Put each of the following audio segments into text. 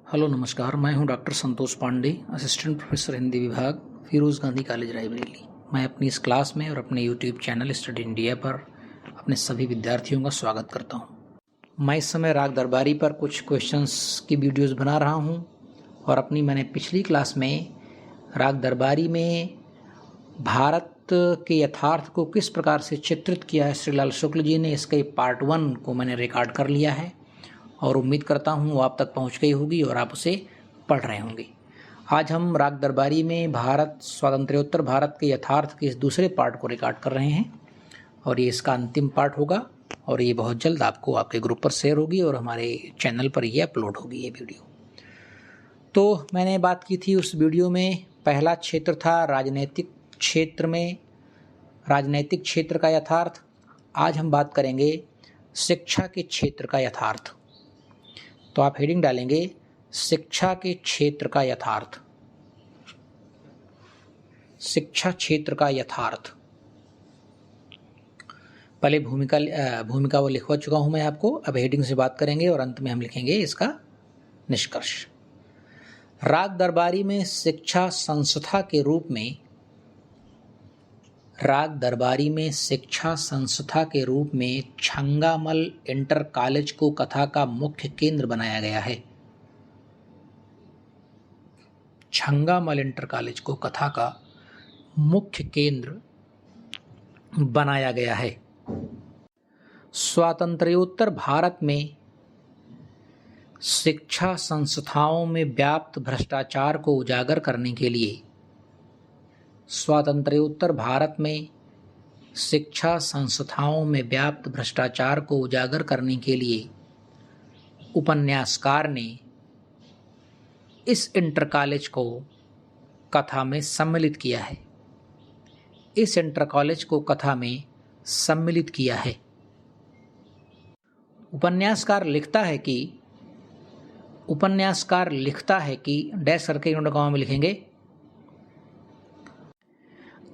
Hello नमस्कार, मैं हूं doctor Santosh Pandey, assistant professor Hindi विभाग, फिरोज़ गांधी कॉलेज रायबरेली। मैं अपनी इस क्लास में और अपने यूट्यूब चैनल स्टडी इंडिया पर अपने सभी विद्यार्थियों का स्वागत करता हूं। मैं इस समय राग दरबारी पर कुछ क्वेश्चंस की वीडियोस बना रहा हूं और मैंने पिछली क्लास में राग दरबारी में भारत के यथार्थ को किस प्रकार से चित्रित किया है श्रीलाल शुक्ल जी ने, इसके पार्ट 1 को मैंने रिकॉर्ड कर लिया है और उम्मीद करता हूँ वो आप तक पहुँच गई होगी और आप उसे पढ़ रहे होंगे। आज हम राग दरबारी में भारत स्वातंत्र्योत्तर भारत के यथार्थ के इस दूसरे पार्ट को रिकॉर्ड कर रहे हैं और ये इसका अंतिम पार्ट होगा और ये बहुत जल्द आपको आपके ग्रुप पर शेयर होगी और हमारे चैनल पर ये अपलोड होगी ये वीडियो। तो मैंने बात की थी उस वीडियो में, पहला क्षेत्र था राजनीतिक क्षेत्र का यथार्थ। आज हम बात करेंगे शिक्षा के क्षेत्र का यथार्थ। तो आप हेडिंग डालेंगे शिक्षा के क्षेत्र का यथार्थ। शिक्षा क्षेत्र का यथार्थ। पहले भूमिका वो लिखवा चुका हूं मैं आपको, अब हेडिंग से बात करेंगे और अंत में हम लिखेंगे इसका निष्कर्ष। राग दरबारी में शिक्षा संस्था के रूप में छंगामल इंटर कॉलेज को कथा का मुख्य केंद्र बनाया गया है। छंगामल इंटर कॉलेज को कथा का मुख्य केंद्र बनाया गया है। स्वातंत्र्योत्तर भारत में शिक्षा संस्थाओं में व्याप्त भ्रष्टाचार को उजागर करने के लिए स्वातंत्र्योत्तर भारत में शिक्षा संस्थाओं में व्याप्त भ्रष्टाचार को उजागर करने के लिए उपन्यासकार ने इस इंटर कॉलेज को कथा में सम्मिलित किया है। इस इंटर कॉलेज को कथा में सम्मिलित किया है। उपन्यासकार लिखता है कि डैश करके कॉमा में लिखेंगे,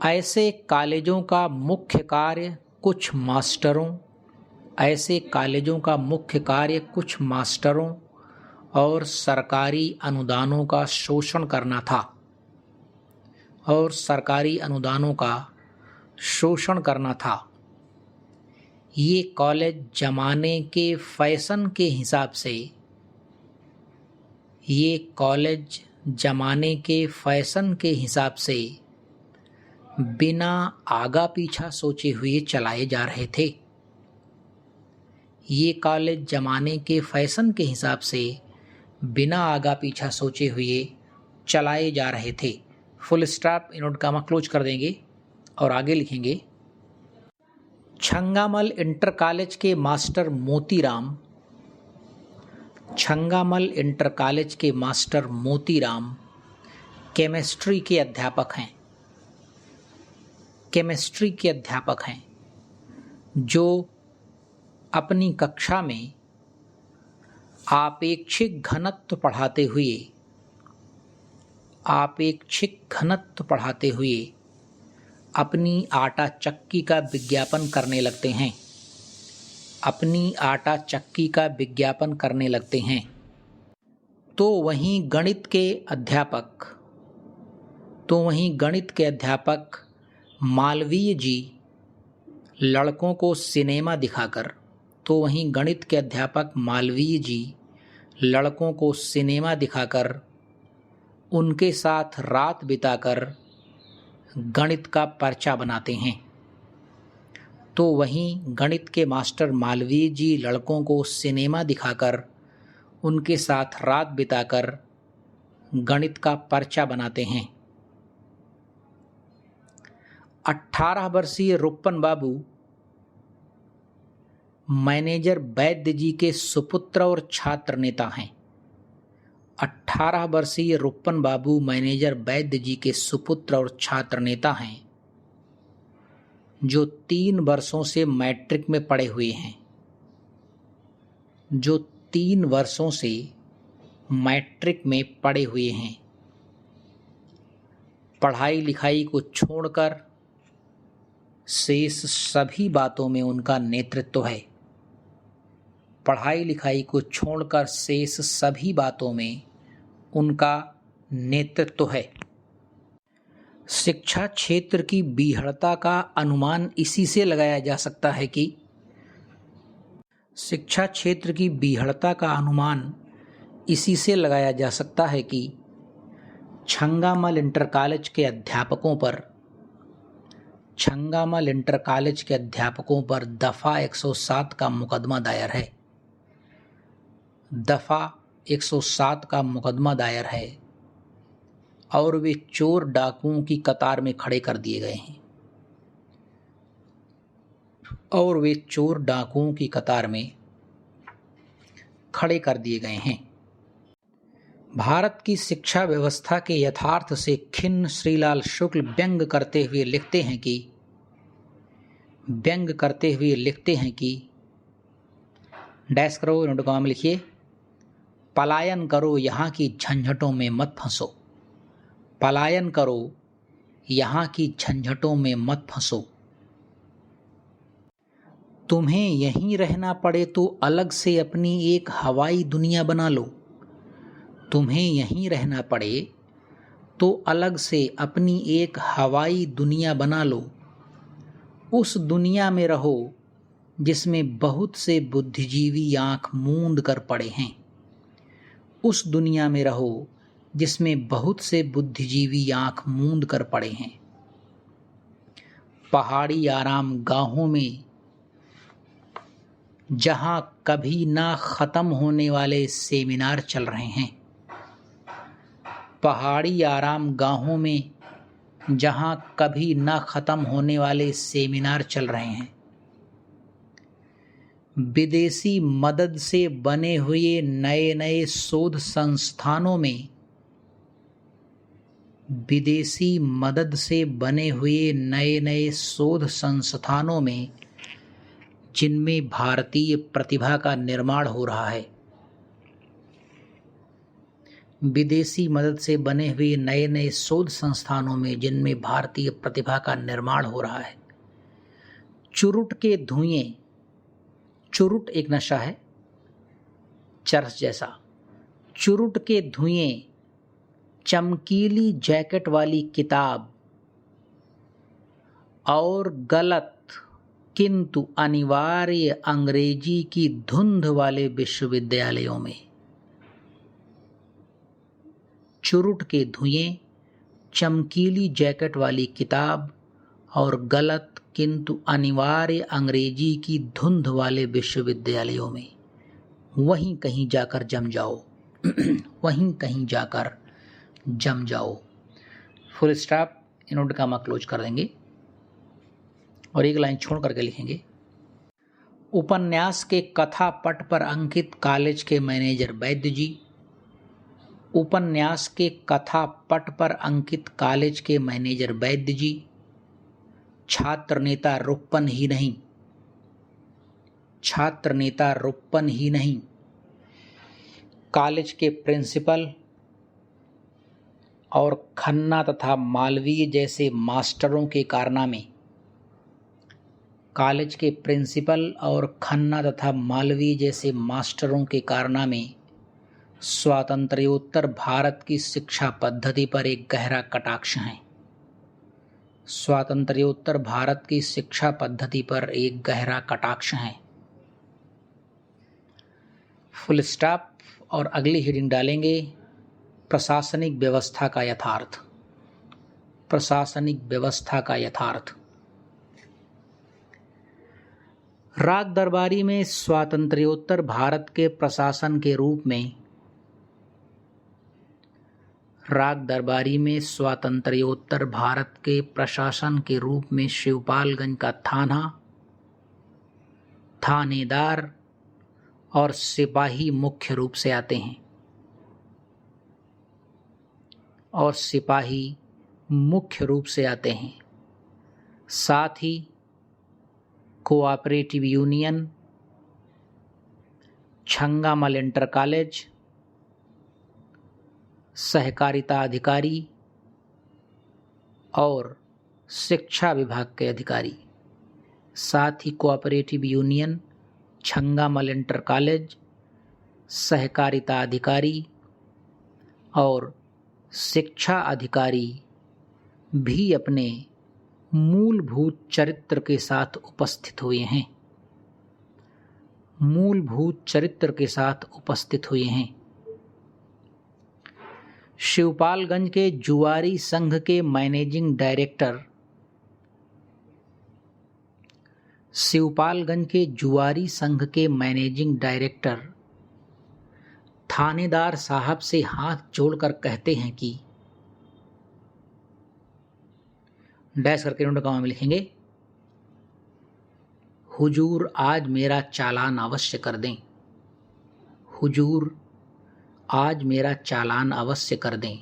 ऐसे कॉलेजों का मुख्य कार्य कुछ मास्टरों और सरकारी अनुदानों का शोषण करना था। ये कॉलेज जमाने के फैशन के हिसाब से बिना आगा पीछा सोचे हुए चलाए जा रहे थे। ये कॉलेज जमाने के फैशन के हिसाब से बिना आगा पीछा सोचे हुए चलाए जा रहे थे। फुल स्टॉप इनोड कामा क्लोज कर देंगे और आगे लिखेंगे, छंगामल इंटर कॉलेज के मास्टर मोतीराम केमिस्ट्री के अध्यापक हैं जो अपनी कक्षा में आपेक्षिक घनत्व पढ़ाते हुए अपनी आटा चक्की का विज्ञापन करने लगते हैं। तो वहीं गणित के अध्यापक मालवीय जी लड़कों को सिनेमा दिखाकर उनके साथ रात बिताकर गणित का पर्चा बनाते हैं। तो वहीं गणित के मास्टर मालवीय जी लड़कों को सिनेमा दिखाकर उनके साथ रात बिताकर गणित का पर्चा बनाते हैं। 18 वर्षीय रुप्पन बाबू मैनेजर वैद्य जी के सुपुत्र और छात्र नेता हैं। 18 वर्षीय रुप्पन बाबू मैनेजर वैद्य जी के सुपुत्र और छात्र नेता हैं जो 3 वर्षों से मैट्रिक में पढ़े हुए हैं। पढ़ाई लिखाई को छोड़कर शेष सभी बातों में उनका नेतृत्व है। पढ़ाई लिखाई को छोड़कर शेष सभी बातों में उनका नेतृत्व है। शिक्षा क्षेत्र की बीहड़ता का अनुमान इसी से लगाया जा सकता है कि शिक्षा क्षेत्र की बीहड़ता का अनुमान इसी से लगाया जा सकता है कि छंगामल इंटर कॉलेज के अध्यापकों पर दफ़ा 107 का मुकदमा दायर है। दफ़ा 107 का मुकदमा दायर है और वे चोर डाकुओं की कतार में खड़े कर दिए गए हैं। भारत की शिक्षा व्यवस्था के यथार्थ से खिन्न श्रीलाल शुक्ल व्यंग करते हुए लिखते हैं कि डैश करो, नोट में लिखिए, पलायन करो, यहाँ की झंझटों में मत फंसो। पलायन करो, यहाँ की झंझटों में मत फंसो। तुम्हें यहीं रहना पड़े तो अलग से अपनी एक हवाई दुनिया बना लो। तुम्हें यहीं रहना पड़े तो अलग से अपनी एक हवाई दुनिया बना लो। उस दुनिया में रहो जिसमें बहुत से बुद्धिजीवी आंख मूंद कर पड़े हैं। उस दुनिया में रहो जिसमें बहुत से बुद्धिजीवी आंख मूंद कर पड़े हैं। पहाड़ी आराम गाहों में जहां कभी ना खत्म होने वाले सेमिनार चल रहे हैं। पहाड़ी आराम गाहों में जहां कभी ना खत्म होने वाले सेमिनार चल रहे हैं। विदेशी मदद से बने हुए नए नए शोध संस्थानों में जिनमें भारतीय प्रतिभा का निर्माण हो रहा है। विदेशी मदद से बने हुए नए नए शोध संस्थानों में जिनमें भारतीय प्रतिभा का निर्माण हो रहा है। चुरुट एक नशा है, चरस जैसा। चुरुट के धुएं, चमकीली जैकेट वाली किताब और गलत किंतु अनिवार्य अंग्रेजी की धुंध वाले विश्वविद्यालयों में। चुरुट के धुएं, चमकीली जैकेट वाली किताब और गलत किंतु अनिवार्य अंग्रेजी की धुंध वाले विश्वविद्यालयों में वहीं कहीं जाकर जम जाओ। फुल स्टॉप, नोट का हम क्लोज कर देंगे और एक लाइन छोड़ करके लिखेंगे। उपन्यास के कथा पट पर अंकित कॉलेज के मैनेजर वैद्य जी। उपन्यास के कथा पट पर अंकित कॉलेज के मैनेजर वैद्य जी छात्र नेता रुपन ही नहीं, कॉलेज के प्रिंसिपल और खन्ना तथा मालवीय जैसे मास्टरों के कारनामे। कॉलेज के प्रिंसिपल और खन्ना तथा मालवीय जैसे मास्टरों के कारनामे स्वातंत्र्योत्तर भारत की शिक्षा पद्धति पर एक गहरा कटाक्ष हैं। स्वातंत्र्योत्तर भारत की शिक्षा पद्धति पर एक गहरा कटाक्ष हैं। फुल स्टॉप और अगली हेडिंग डालेंगे, प्रशासनिक व्यवस्था का यथार्थ। प्रशासनिक व्यवस्था का यथार्थ। राग दरबारी में स्वातंत्र्योत्तर भारत के प्रशासन के रूप में स्वातंत्र्योत्तर भारत के प्रशासन के रूप में शिवपालगंज का थानेदार और सिपाही मुख्य रूप से आते हैं साथ ही कोऑपरेटिव यूनियन, छंगामल इंटर कॉलेज, सहकारिता अधिकारी और शिक्षा विभाग के अधिकारी। साथ ही कोऑपरेटिव यूनियन, छंगामल इंटर कॉलेज, सहकारिता अधिकारी और शिक्षा अधिकारी भी अपने मूलभूत चरित्र के साथ उपस्थित हुए हैं। मूलभूत चरित्र के साथ उपस्थित हुए हैं। शिवपालगंज के जुआरी संघ के मैनेजिंग डायरेक्टर शिवपालगंज के जुआरी संघ के मैनेजिंग डायरेक्टर थानेदार साहब से हाथ जोड़कर कहते हैं कि डैश करके नोट में लिखेंगे, हुजूर आज मेरा चालान अवश्य कर दें। हुजूर आज मेरा चालान अवश्य कर दें।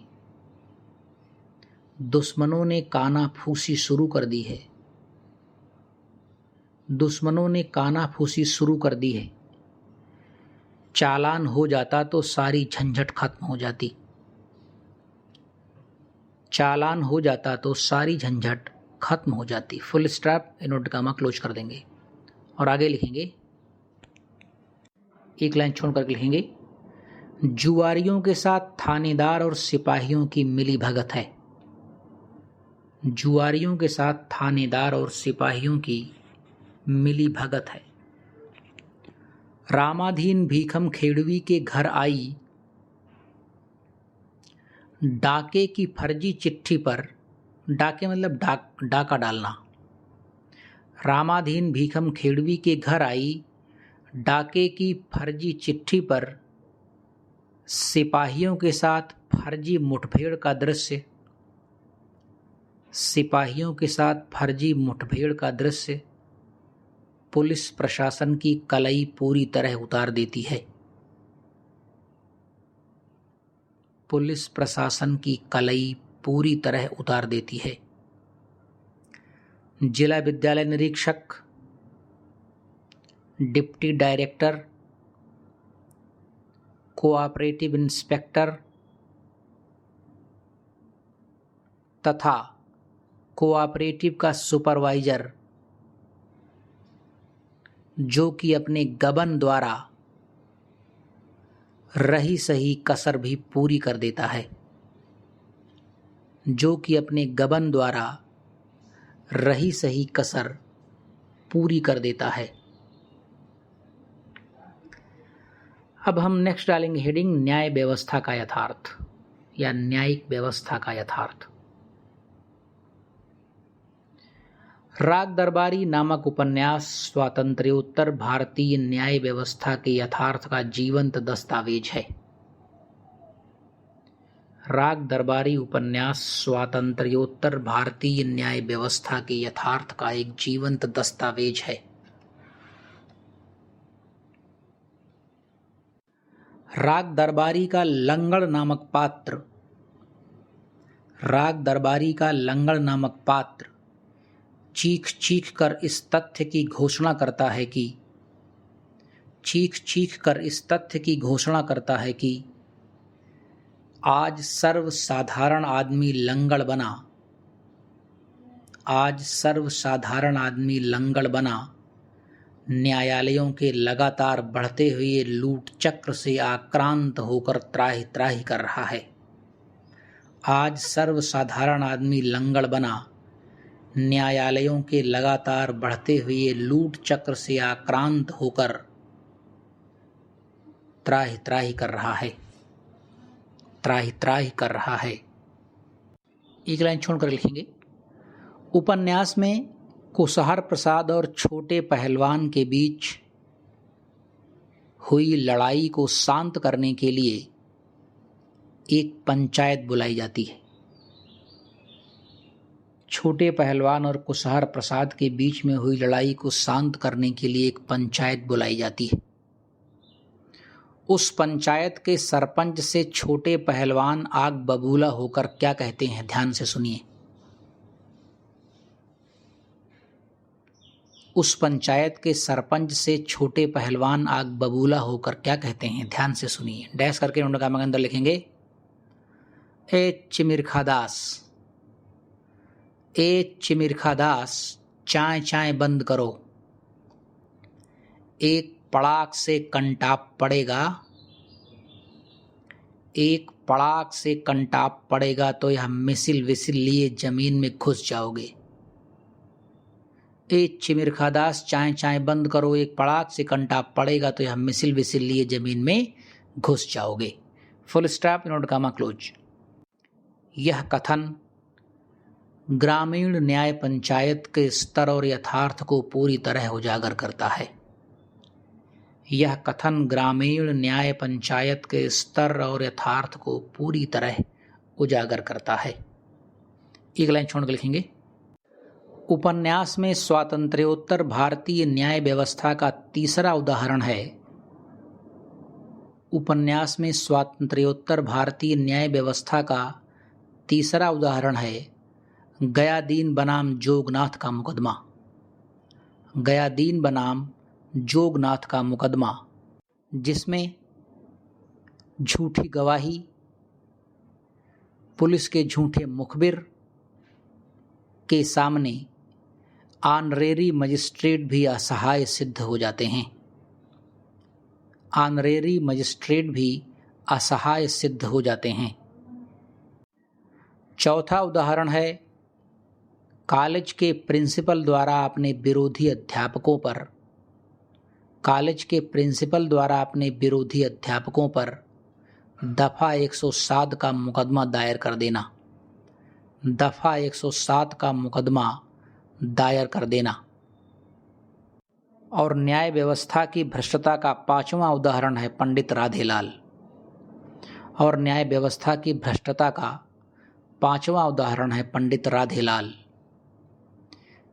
दुश्मनों ने कानाफूसी शुरू कर दी है। दुश्मनों ने कानाफूसी शुरू कर दी है। चालान हो जाता तो सारी झंझट खत्म हो जाती। चालान हो जाता तो सारी झंझट खत्म हो जाती। फुल स्टॉप नोट कामा क्लोज कर देंगे और आगे लिखेंगे, एक लाइन छोड़कर लिखेंगे, जुआरियों के साथ थानेदार और सिपाहियों की मिली भगत है। जुआरियों के साथ थानेदार और सिपाहियों की मिली भगत है। रामाधीन भीखम खेड़वी के घर आई डाके की फर्जी चिट्ठी पर, डाके मतलब डाका डालना। रामाधीन भीखम खेड़वी के घर आई डाके की फर्जी चिट्ठी पर सिपाहियों के साथ फर्जी मुठभेड़ का दृश्य। सिपाहियों के साथ फर्जी मुठभेड़ का दृश्य पुलिस प्रशासन की कलई पूरी तरह उतार देती है। पुलिस प्रशासन की कलई पूरी तरह उतार देती है। जिला विद्यालय निरीक्षक, डिप्टी डायरेक्टर, कोऑपरेटिव इंस्पेक्टर तथा कोऑपरेटिव का सुपरवाइजर, जो कि अपने गबन द्वारा रही सही कसर भी पूरी कर देता है, जो कि अपने गबन द्वारा रही सही कसर पूरी कर देता है। अब हम नेक्स्ट डालेंगे हेडिंग, न्याय व्यवस्था का यथार्थ या न्यायिक व्यवस्था का यथार्थ। राग दरबारी नामक उपन्यास स्वातंत्र्योत्तर भारतीय न्याय व्यवस्था के यथार्थ का जीवंत दस्तावेज है। राग दरबारी उपन्यास स्वातंत्र्योत्तर भारतीय न्याय व्यवस्था के यथार्थ का एक जीवंत दस्तावेज है। राग दरबारी का लंगड़ नामक पात्र, राग दरबारी का लंगड़ नामक पात्र चीख चीख कर इस तथ्य की घोषणा करता है कि आज सर्वसाधारण आदमी लंगड़ बना, आज सर्वसाधारण आदमी लंगड़ बना, न्यायालयों के लगातार बढ़ते हुए लूट चक्र से आक्रांत होकर त्राहि त्राहि कर रहा है। आज सर्वसाधारण आदमी लंगड़ बना, न्यायालयों के लगातार बढ़ते हुए लूट चक्र से आक्रांत होकर त्राहि त्राहि कर रहा है। त्राहि त्राहि कर रहा है। एक लाइन छोड़कर लिखेंगे, उपन्यास में कुशहर प्रसाद और छोटे पहलवान के बीच हुई लड़ाई को शांत करने के लिए एक पंचायत बुलाई जाती है। छोटे पहलवान और कुशहर प्रसाद के बीच में हुई लड़ाई को शांत करने के लिए एक पंचायत बुलाई जाती है। उस पंचायत के सरपंच से छोटे पहलवान आग बबूला होकर क्या कहते हैं, ध्यान से सुनिए। उस पंचायत के सरपंच से छोटे पहलवान आग बबूला होकर क्या कहते हैं, ध्यान से सुनिए। डैश करके नोट के अंदर लिखेंगे, ए चिमिरखा दास, ए चिमिरखा दास, चाय चाय बंद करो। एक पड़ाक से कंटाप पड़ेगा, एक पड़ाक से कंटाप पड़ेगा तो यह मिसिल विसिल लिए जमीन में घुस जाओगे। ए चिमिरखादास चाय चाय बंद करो, एक पड़ाक से कंटाप पड़ेगा तो यह मिसिल विसिल लिए जमीन में घुस जाओगे। फुल स्टॉप, नोट कामा क्लोज। यह कथन ग्रामीण न्याय पंचायत के स्तर और यथार्थ को पूरी तरह उजागर करता है। यह कथन ग्रामीण न्याय पंचायत के स्तर और यथार्थ को पूरी तरह उजागर करता है। एक लाइन छोड़ के लिखेंगे। उपन्यास में स्वातंत्र्योत्तर भारतीय न्याय व्यवस्था का तीसरा उदाहरण है। उपन्यास में स्वातंत्र्योत्तर भारतीय न्याय व्यवस्था का तीसरा उदाहरण है गयादीन बनाम जोगनाथ का मुकदमा। गयादीन बनाम जोगनाथ का मुकदमा, जिसमें झूठी गवाही, पुलिस के झूठे मुखबिर के सामने ऑनरेरी मजिस्ट्रेट भी असहाय सिद्ध हो जाते हैं। ऑनरेरी मजिस्ट्रेट भी असहाय सिद्ध हो जाते हैं। चौथा उदाहरण है कॉलेज के प्रिंसिपल द्वारा अपने विरोधी अध्यापकों पर दफ़ा 107 का मुकदमा दायर कर देना। दफ़ा 107 का मुकदमा दायर कर देना। और न्याय व्यवस्था की भ्रष्टता का पांचवा उदाहरण है पंडित राधेलाल। और न्याय व्यवस्था की भ्रष्टता का पांचवा उदाहरण है पंडित राधेलाल,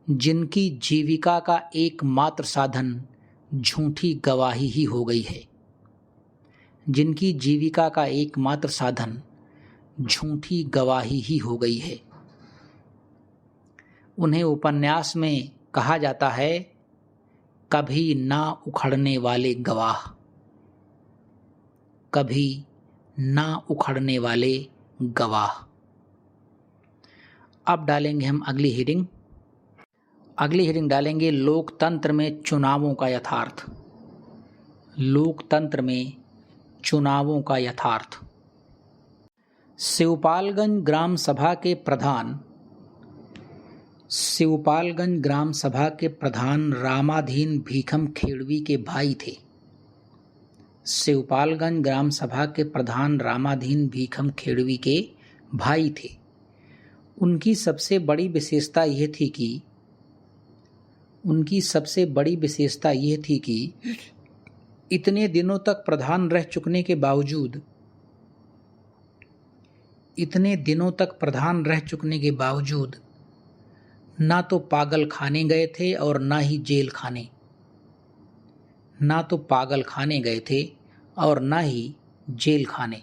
जिनकी जीविका का एकमात्र साधन झूठी गवाही ही हो गई है। जिनकी जीविका का एकमात्र साधन झूठी गवाही ही हो गई है। उन्हें उपन्यास में कहा जाता है कभी ना उखड़ने वाले गवाह। कभी ना उखड़ने वाले गवाह। अब डालेंगे हम अगली हेडिंग। अगली हेडिंग डालेंगे लोकतंत्र में चुनावों का यथार्थ। लोकतंत्र में चुनावों का यथार्थ। शिवपालगंज ग्राम सभा के प्रधान रामाधीन भीखम खेड़वी के भाई थे। शिवपालगंज ग्राम सभा के प्रधान रामाधीन भीखम खेड़वी के भाई थे। उनकी सबसे बड़ी विशेषता यह थी कि इतने दिनों तक प्रधान रह चुकने के बावजूद ना तो पागल खाने गए थे और ना ही जेल खाने।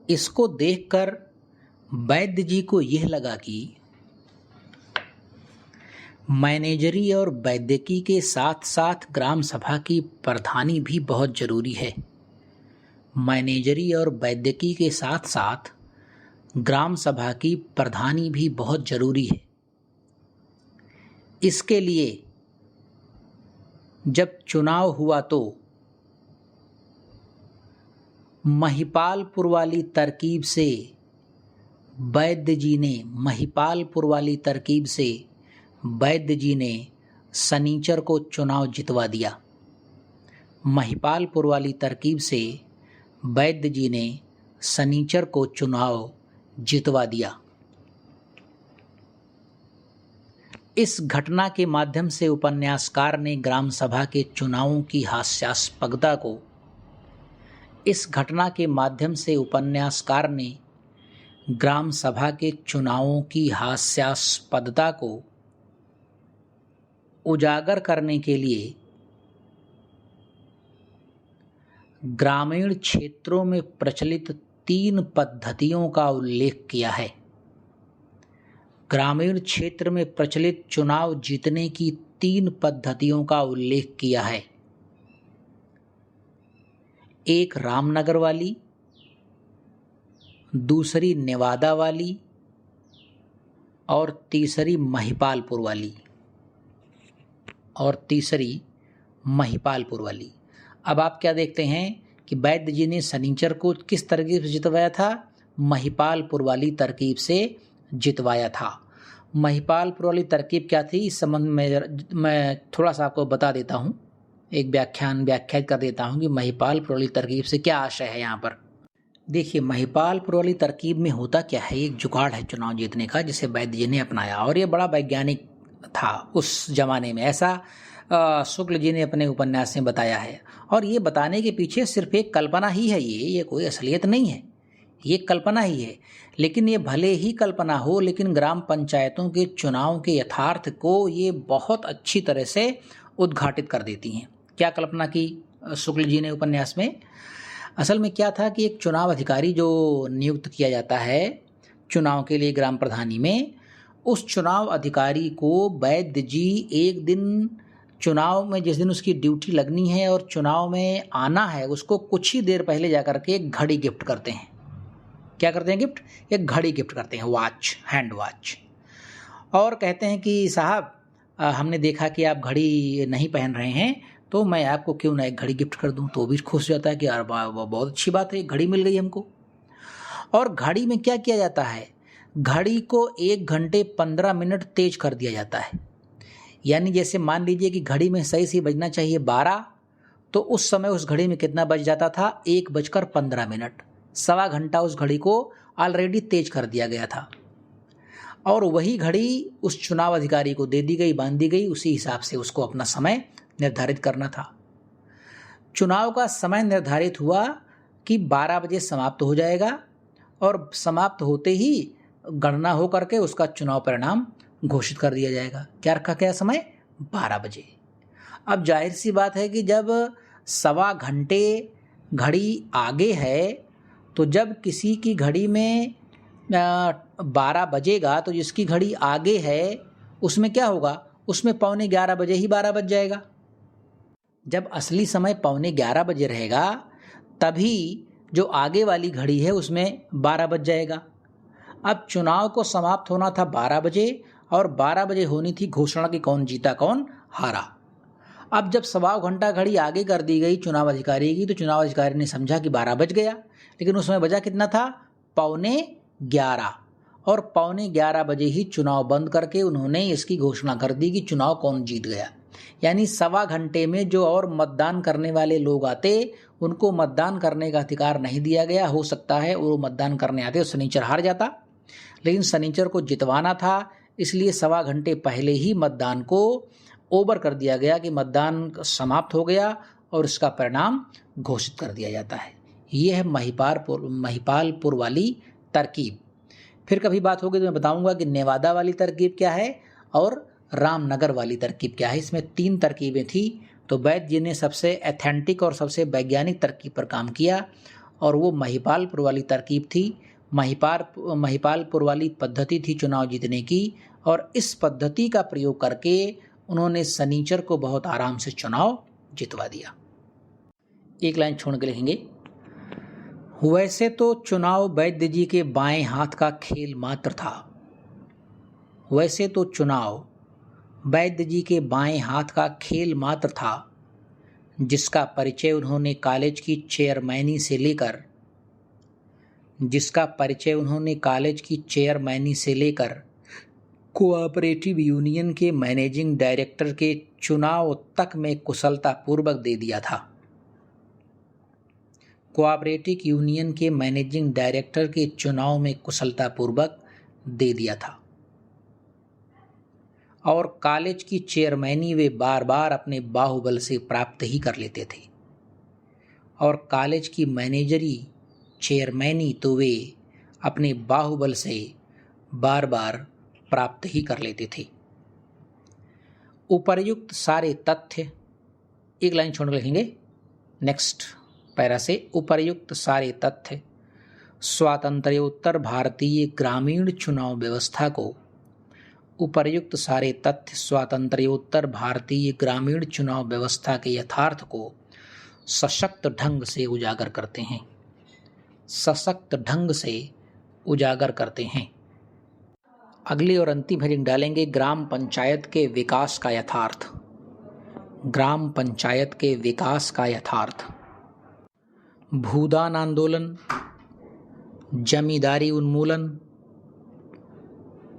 इसको देखकर वैद्य जी को यह लगा कि मैनेजरी और वैद्यकी के साथ साथ ग्राम सभा की प्रधानी भी बहुत जरूरी है। मैनेजरी और वैद्यकी के साथ साथ ग्राम सभा की प्रधानी भी बहुत जरूरी है। इसके लिए जब चुनाव हुआ तो महिपालपुर वाली तरकीब से वैद्य जी ने सनीचर को चुनाव जितवा दिया। महिपालपुर वाली तरकीब से वैद्य जी ने सनीचर को चुनाव जितवा दिया। इस घटना के माध्यम से उपन्यासकार ने ग्राम सभा के चुनावों की हास्यास्पदता को उजागर करने के लिए ग्रामीण क्षेत्रों में प्रचलित 3 पद्धतियों का उल्लेख किया है। ग्रामीण क्षेत्र में प्रचलित चुनाव जीतने की 3 पद्धतियों का उल्लेख किया है। एक रामनगर वाली, दूसरी नेवादा वाली और तीसरी महिपालपुर वाली। अब आप क्या देखते हैं कि वैद्य जी ने शनिचर को किस तरकीब से जितवाया था? महिपालपुर वाली तरकीब से जितवाया था। महिपालपुर वाली तरकीब क्या थी, इस संबंध में मैं थोड़ा सा आपको बता देता हूँ, एक व्याख्यात कर देता हूँ कि महिपालपुर वाली तरकीब से क्या आशय है। यहाँ पर देखिए, महिपालपुर वाली तरकीब में होता क्या है, एक जुगाड़ है चुनाव जीतने का जिसे वैद्य जी ने अपनाया, और ये बड़ा वैज्ञानिक था उस जमाने में, ऐसा शुक्ल जी ने अपने उपन्यास में बताया है। और ये बताने के पीछे सिर्फ एक कल्पना ही है, ये कोई असलियत नहीं है, ये कल्पना ही है। लेकिन ये भले ही कल्पना हो, लेकिन ग्राम पंचायतों के चुनाव के यथार्थ को ये बहुत अच्छी तरह से उद्घाटित कर देती हैं। क्या कल्पना की शुक्ल जी ने उपन्यास में? असल में क्या था कि एक चुनाव अधिकारी जो नियुक्त किया जाता है चुनाव के लिए ग्राम प्रधानी में, उस चुनाव अधिकारी को वैद्य जी एक दिन चुनाव में, जिस दिन उसकी ड्यूटी लगनी है और चुनाव में आना है, उसको कुछ ही देर पहले जाकर के एक घड़ी गिफ्ट करते हैं। क्या करते हैं गिफ्ट? एक घड़ी गिफ्ट करते हैं, वॉच, हैंड वॉच, और कहते हैं कि साहब हमने देखा कि आप घड़ी नहीं पहन रहे हैं, तो मैं आपको क्यों ना एक घड़ी गिफ्ट कर दूं। तो भी खुश हो जाता है कि यार बहुत अच्छी बात है, घड़ी मिल गई हमको। और घड़ी में क्या किया जाता है, घड़ी को 1 घंटे 15 मिनट तेज कर दिया जाता है। यानी जैसे मान लीजिए कि घड़ी में सही से बजना चाहिए 12, तो उस समय उस घड़ी में कितना बज जाता था? 1:15। सवा घंटा उस घड़ी को ऑलरेडी तेज कर दिया गया था, और वही घड़ी उस चुनाव अधिकारी को दे दी गई, बांध दी गई, उसी हिसाब से उसको अपना समय निर्धारित करना था। चुनाव का समय निर्धारित हुआ कि 12 बजे समाप्त हो जाएगा, और समाप्त होते ही गणना हो करके उसका चुनाव परिणाम घोषित कर दिया जाएगा। क्या रखा गया समय? 12 बजे। अब जाहिर सी बात है कि जब सवा घंटे घड़ी आगे है, तो जब किसी की घड़ी में 12 बजेगा, तो जिसकी घड़ी आगे है उसमें क्या होगा? उसमें 11:15 बजे ही 12 बज जाएगा। जब असली समय 11:15 बजे रहेगा, तभी जो आगे वाली घड़ी है उसमें 12 बज जाएगा। अब चुनाव को समाप्त होना था 12 बजे, और 12 बजे होनी थी घोषणा कि कौन जीता कौन हारा। अब जब सवा घंटा घड़ी आगे कर दी गई चुनाव अधिकारी की, तो चुनाव अधिकारी ने समझा कि 12 बज गया, लेकिन उसमें बजा कितना था? 11:15। और 11:15 बजे ही चुनाव बंद करके उन्होंने इसकी घोषणा कर दी कि चुनाव कौन जीत गया। यानी सवा घंटे में जो और मतदान करने वाले लोग आते, उनको मतदान करने का अधिकार नहीं दिया गया। हो सकता है वो मतदान करने आते और शनिचर हार जाता, लेकिन शनिचर को जितवाना था, इसलिए सवा घंटे पहले ही मतदान को ओवर कर दिया गया कि मतदान समाप्त हो गया और इसका परिणाम घोषित कर दिया जाता है। ये है महिपालपुर वाली तरकीब। फिर कभी बात होगी तो मैं बताऊंगा कि नेवादा वाली तरकीब क्या है और रामनगर वाली तरकीब क्या है। इसमें 3 तरकीबें थी, तो वैद्य जी ने सबसे एथेंटिक और सबसे वैज्ञानिक तरकीब पर काम किया, और वो महिपालपुर वाली तरकीब थी। महिपालपुर वाली पद्धति थी चुनाव जीतने की, और इस पद्धति का प्रयोग करके उन्होंने शनिचर को बहुत आराम से चुनाव जितवा दिया। एक लाइन छोड़ के लिखेंगे, वैसे तो चुनाव वैद्य जी के बाएं हाथ का खेल मात्र था। वैसे तो चुनाव वैद्य जी के बाएं हाथ का खेल मात्र था, जिसका परिचय उन्होंने कॉलेज की चेयरमैनी से लेकर कोऑपरेटिव यूनियन के मैनेजिंग डायरेक्टर के चुनाव तक में कुशलतापूर्वक दे दिया था। कोऑपरेटिव यूनियन के मैनेजिंग डायरेक्टर के चुनाव में कुशलतापूर्वक दे दिया था, और कॉलेज की चेयरमैनी वे बार बार अपने बाहुबल से प्राप्त ही कर लेते थे, और कॉलेज की मैनेजरी चेयरमैनी तो वे अपने बाहुबल से बार बार प्राप्त ही कर लेते थे। उपर्युक्त सारे तथ्य, एक लाइन छोड़ लिखेंगे नेक्स्ट पैरा से, उपर्युक्त सारे तथ्य स्वातंत्र्योत्तर भारतीय ग्रामीण चुनाव व्यवस्था को, उपर्युक्त सारे तथ्य स्वातंत्र्योत्तर भारतीय ग्रामीण चुनाव व्यवस्था के यथार्थ को सशक्त ढंग से उजागर करते हैं। सशक्त ढंग से उजागर करते हैं। अगली और अंतिम हेडिंग डालेंगे, ग्राम पंचायत के विकास का यथार्थ। ग्राम पंचायत के विकास का यथार्थ। भूदान आंदोलन, जमींदारी उन्मूलन,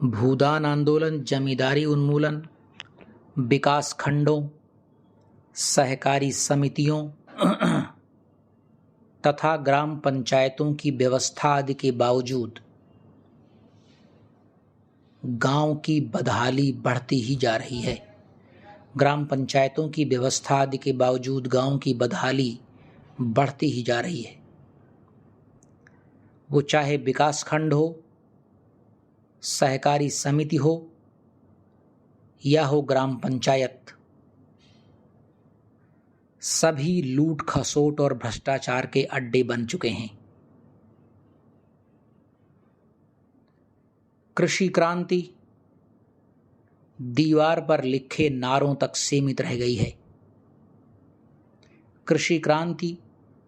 भूदान आंदोलन, जमींदारी उन्मूलन, विकास खंडों, सहकारी समितियों तथा ग्राम पंचायतों की व्यवस्था आदि के बावजूद गांव की बदहाली बढ़ती ही जा रही है। ग्राम पंचायतों की व्यवस्था आदि के बावजूद गांव की बदहाली बढ़ती ही जा रही है। वो चाहे विकास खंड हो, सहकारी समिति हो या हो ग्राम पंचायत, सभी लूट खसोट और भ्रष्टाचार के अड्डे बन चुके हैं। कृषि क्रांति दीवार पर लिखे नारों तक सीमित रह गई है। कृषि क्रांति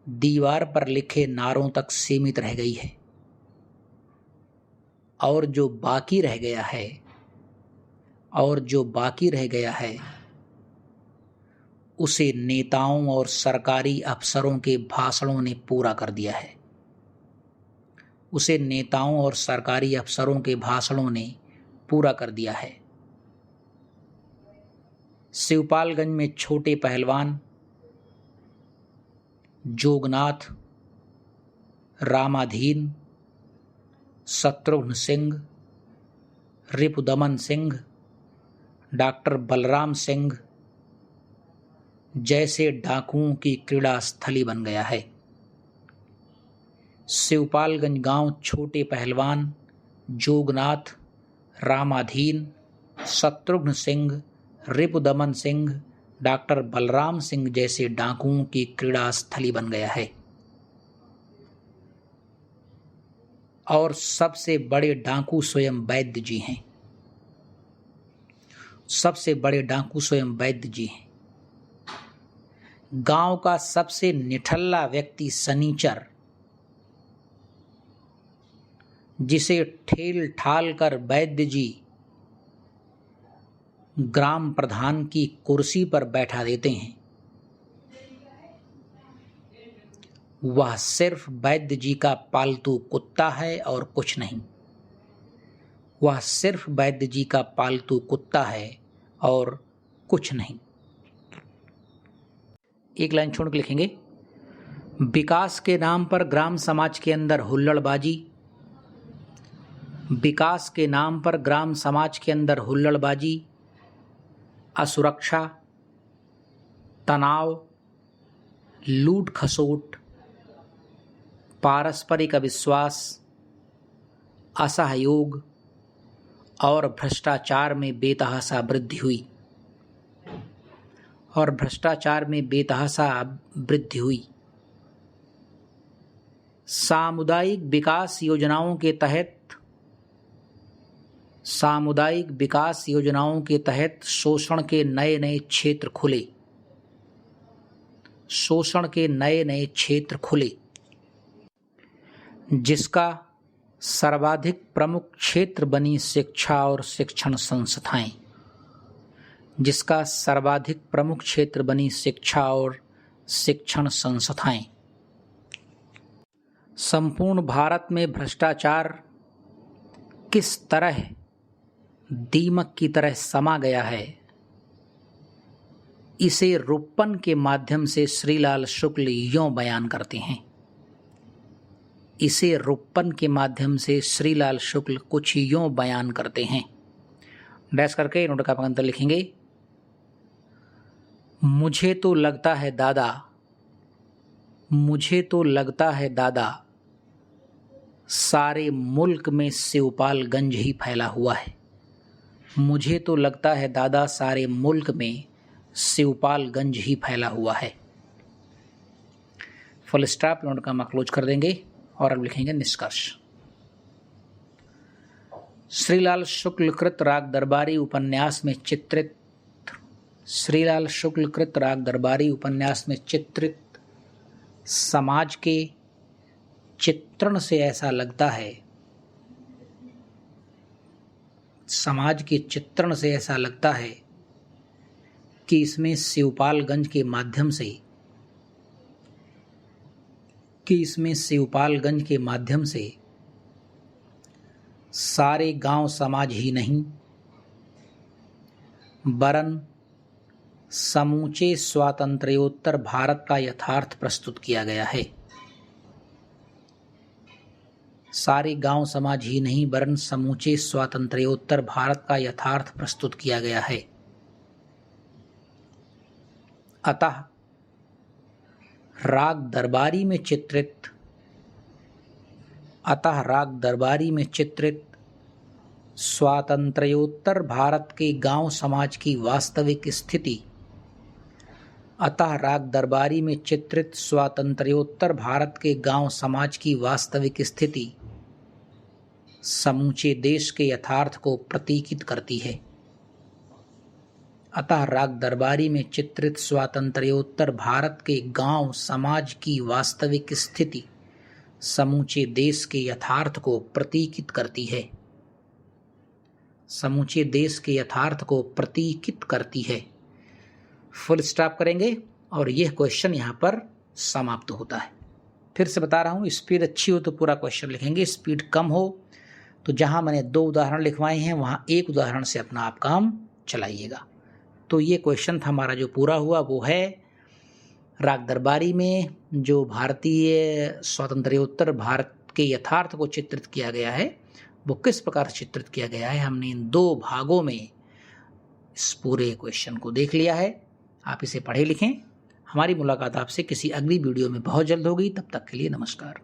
दीवार पर लिखे नारों तक सीमित रह गई है और जो बाकी रह गया है उसे नेताओं और सरकारी अफसरों के भाषणों ने पूरा कर दिया है। उसे नेताओं और सरकारी अफसरों के भाषणों ने पूरा कर दिया है। शिवपालगंज में छोटे पहलवान जोगनाथ, रामाधीन, शत्रुघ्न सिंह, रिपुदमन सिंह, डॉक्टर बलराम सिंह जैसे डाकुओं की क्रीड़ा स्थली बन गया है। शिवपालगंज गांव छोटे पहलवान जोगनाथ, रामाधीन, शत्रुघ्न सिंह, रिपुदमन सिंह, डॉक्टर बलराम सिंह जैसे डाकुओं की क्रीड़ा स्थली बन गया है। और सबसे बड़े डाकू स्वयं वैद्य जी हैं। सबसे बड़े डाकू स्वयं वैद्य जी हैं। गांव का सबसे निठल्ला व्यक्ति सनीचर, जिसे ठेल ठाल कर वैद्य जी ग्राम प्रधान की कुर्सी पर बैठा देते हैं, वह सिर्फ वैद्य जी का पालतू कुत्ता है और कुछ नहीं। वह सिर्फ वैद्य जी का पालतू कुत्ता है और कुछ नहीं। एक लाइन छोड़ के लिखेंगे, विकास के नाम पर ग्राम समाज के अंदर हुल्लड़बाजी, विकास के नाम पर ग्राम समाज के अंदर हुल्लड़बाजी, असुरक्षा, तनाव, लूट खसोट, पारस्परिक अविश्वास, असहयोग और भ्रष्टाचार में बेतहाशा वृद्धि हुई सामुदायिक विकास योजनाओं के तहत शोषण के नए नए क्षेत्र खुले, जिसका सर्वाधिक प्रमुख क्षेत्र बनी शिक्षा और शिक्षण संस्थाएं। संपूर्ण भारत में भ्रष्टाचार किस तरह दीमक की तरह समा गया है, इसे रूपन के माध्यम से श्रीलाल शुक्ल यों बयान करते हैं। इसे रूपन के माध्यम से श्रीलाल शुक्ल कुछ यों बयान करते हैं। डैश करके नोट का अंतर लिखेंगे, मुझे तो लगता है दादा सारे मुल्क में शिवपालगंज ही फैला हुआ है। मुझे तो लगता है दादा सारे मुल्क में शिवपालगंज ही फैला हुआ है। फुल स्टॉप, नोट का क्लोज कर देंगे और अब लिखेंगे निष्कर्ष। श्रीलाल शुक्ल कृत राग दरबारी उपन्यास में चित्रित समाज के चित्रण से ऐसा लगता है कि इसमें शिवपालगंज के माध्यम से कि इसमें शिवपालगंज के माध्यम से सारे गांव समाज ही नहीं वरन समूचे स्वातंत्र्योत्तर भारत का यथार्थ प्रस्तुत किया गया है। सारे गांव समाज ही नहीं वरन समूचे स्वातंत्र्योत्तर भारत का यथार्थ प्रस्तुत किया गया है। अतः राग दरबारी में चित्रित स्वातंत्र्योत्तर भारत के गांव समाज की वास्तविक स्थिति स्वातंत्र्योत्तर भारत के गांव समाज की वास्तविक स्थिति समूचे देश के यथार्थ को प्रतीकित करती है। अतः राग दरबारी में चित्रित स्वातंत्र्योत्तर भारत के गांव समाज की वास्तविक स्थिति समूचे देश के यथार्थ को प्रतीकित करती है। समूचे देश के यथार्थ को प्रतीकित करती है। फुल स्टॉप करेंगे और यह क्वेश्चन यहाँ पर समाप्त होता है। फिर से बता रहा हूँ, स्पीड अच्छी हो तो पूरा क्वेश्चन लिखेंगे, स्पीड कम हो तो जहाँ मैंने 2 उदाहरण लिखवाए हैं वहाँ 1 उदाहरण से अपना आप काम चलाइएगा। तो ये क्वेश्चन था हमारा जो पूरा हुआ, वो है राग दरबारी में जो भारतीय स्वातंत्र्योत्तर भारत के यथार्थ को चित्रित किया गया है वो किस प्रकार चित्रित किया गया है। हमने इन 2 भागों में इस पूरे क्वेश्चन को देख लिया है। आप इसे पढ़े लिखें। हमारी मुलाकात आपसे किसी अगली वीडियो में बहुत जल्द होगी। तब तक के लिए नमस्कार।